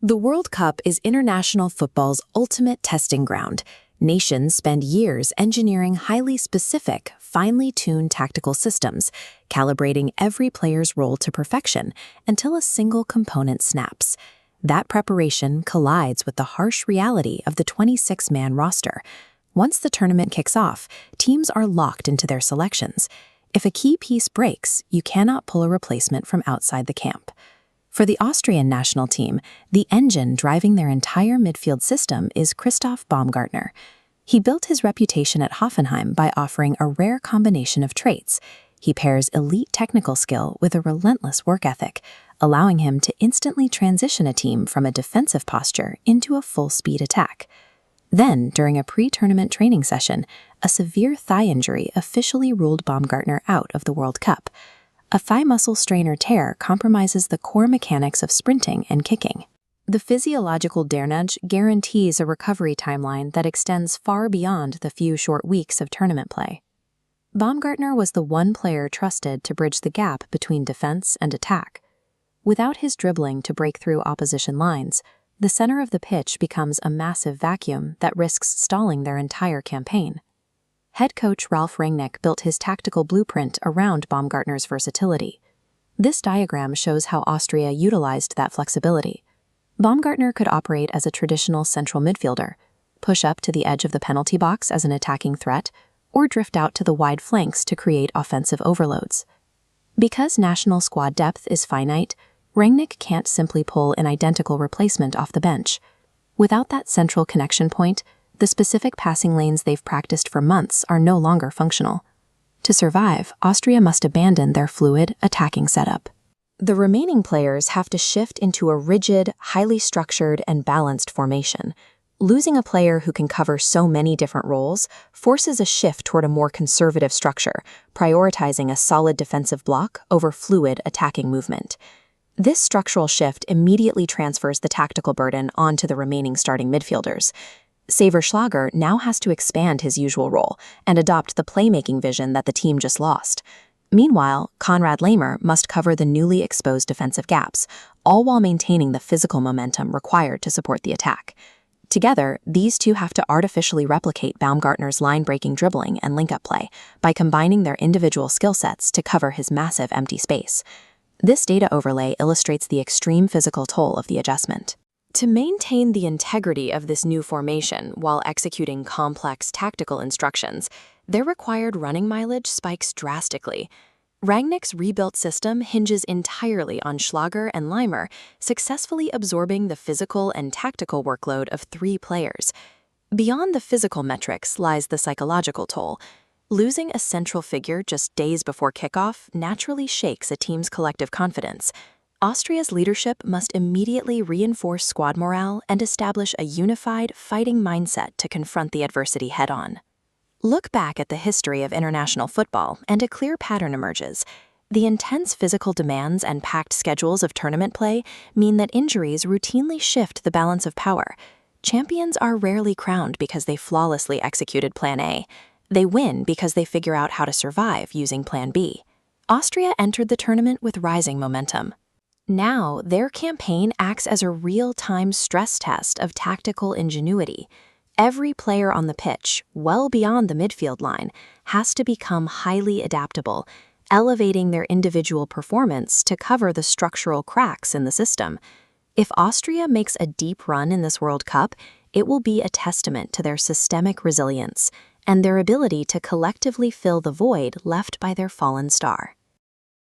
The World Cup is international football's ultimate testing ground. Nations spend years engineering highly specific, finely tuned tactical systems, calibrating every player's role to perfection until a single component snaps. That preparation collides with the harsh reality of the 26-man roster. Once the tournament kicks off, teams are locked into their selections. If a key piece breaks, you cannot pull a replacement from outside the camp. For the Austrian national team, the engine driving their entire midfield system is Christoph Baumgartner. He built his reputation at Hoffenheim by offering a rare combination of traits. He pairs elite technical skill with a relentless work ethic, allowing him to instantly transition a team from a defensive posture into a full-speed attack. Then, during a pre-tournament training session, a severe thigh injury officially ruled Baumgartner out of the World Cup. A thigh muscle strain or tear compromises the core mechanics of sprinting and kicking. The physiological damage guarantees a recovery timeline that extends far beyond the few short weeks of tournament play. Baumgartner was the one player trusted to bridge the gap between defense and attack. Without his dribbling to break through opposition lines, the center of the pitch becomes a massive vacuum that risks stalling their entire campaign. Head coach Ralf Rangnick built his tactical blueprint around Baumgartner's versatility. This diagram shows how Austria utilized that flexibility. Baumgartner could operate as a traditional central midfielder, push up to the edge of the penalty box as an attacking threat, or drift out to the wide flanks to create offensive overloads. Because national squad depth is finite, Rangnick can't simply pull an identical replacement off the bench. Without that central connection point, the specific passing lanes they've practiced for months are no longer functional. To survive, Austria must abandon their fluid, attacking setup. The remaining players have to shift into a rigid, highly structured, and balanced formation. Losing a player who can cover so many different roles forces a shift toward a more conservative structure, prioritizing a solid defensive block over fluid attacking movement. This structural shift immediately transfers the tactical burden onto the remaining starting midfielders. Xaver Schlager now has to expand his usual role and adopt the playmaking vision that the team just lost. Meanwhile, Konrad Laimer must cover the newly exposed defensive gaps, all while maintaining the physical momentum required to support the attack. Together, these two have to artificially replicate Baumgartner's line-breaking dribbling and link-up play by combining their individual skill sets to cover his massive empty space. This data overlay illustrates the extreme physical toll of the adjustment. To maintain the integrity of this new formation while executing complex tactical instructions, their required running mileage spikes drastically. Rangnick's rebuilt system hinges entirely on Schlager and Laimer successfully absorbing the physical and tactical workload of 3 players. Beyond the physical metrics lies the psychological toll. Losing a central figure just days before kickoff naturally shakes a team's collective confidence. Austria's leadership must immediately reinforce squad morale and establish a unified, fighting mindset to confront the adversity head-on. Look back at the history of international football, and a clear pattern emerges. The intense physical demands and packed schedules of tournament play mean that injuries routinely shift the balance of power. Champions are rarely crowned because they flawlessly executed Plan A. They win because they figure out how to survive using Plan B. Austria entered the tournament with rising momentum. Now, their campaign acts as a real-time stress test of tactical ingenuity. Every player on the pitch, well beyond the midfield line, has to become highly adaptable, elevating their individual performance to cover the structural cracks in the system. If Austria makes a deep run in this World Cup, it will be a testament to their systemic resilience and their ability to collectively fill the void left by their fallen star.